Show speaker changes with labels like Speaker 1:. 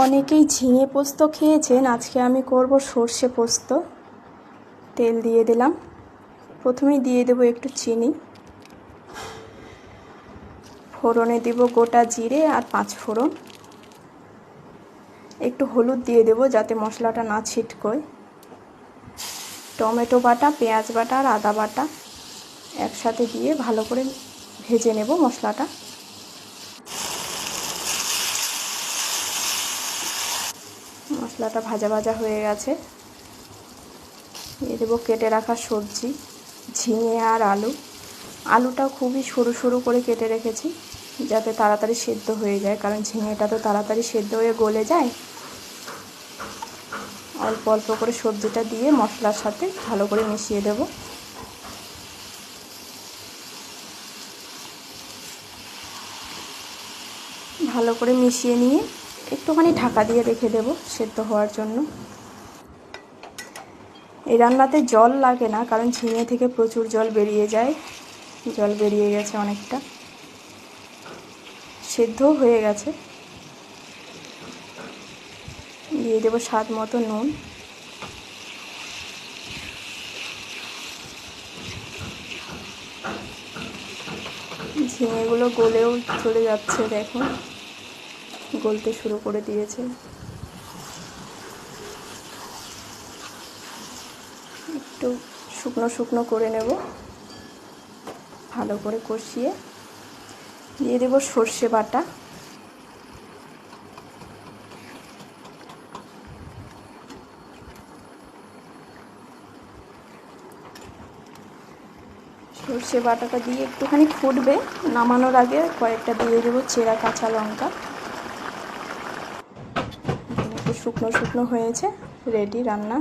Speaker 1: অনেকেই ঝিঙে পোস্ত খেয়েছেন, আজকে আমি করব সর্ষে পোস্ত। তেল দিয়ে দিলাম, প্রথমেই দিয়ে দেব একটু চিনি, ফোড়নে দেব গোটা জিরে আর 5 ফোড়ন, একটু হলুদ দিয়ে দেব যাতে মশলাটা না ছিটকোয়, টমেটো বাটা, পেঁয়াজ বাটা আর আদা বাটা একসাথে দিয়ে ভালো করে ভেজে নেব মশলাটা। মশলাটা ভাজা ভাজা হয়ে গেছে, দিয়ে দেবো কেটে রাখা সবজি, ঝিঙে আর আলু। আলুটা খুবই সরু সরু করে কেটে রেখেছি যাতে তাড়াতাড়ি সেদ্ধ হয়ে যায়, কারণ ঝিঙেটা তো তাড়াতাড়ি সেদ্ধ হয়ে গলে যায়। অল্প অল্প করে সবজিটা দিয়ে মশলার সাথে ভালো করে মিশিয়ে দেব। ভালো করে মিশিয়ে নিয়ে একটুখানি ঢাকা দিয়ে রেখে দেব সেদ্ধ হওয়ার জন্য। এই রান্নাতে জল লাগে না, কারণ ঝিঙে থেকে প্রচুর জল বেরিয়ে যায়, জল বেরিয়ে গেছে অনেকটা, সেদ্ধও হয়ে গেছে। দিয়ে দেবো স্বাদ মতো নুন, ঝিঙেগুলো গলেও চলে যাচ্ছে, দেখুন গলতে শুরু করে দিয়েছে। একটু শুকনো শুকনো করে নেব, ভালো করে কষিয়ে দিয়ে দেব সর্ষে বাটা, সর্ষে বাটাটা দিয়ে একটুখানি ফুটবে, নামানোর আগে কয়েকটা দিয়ে দেবো চেরা কাঁচা লঙ্কা। একটু শুকনো শুকনো হয়েছে, রেডি রান্না।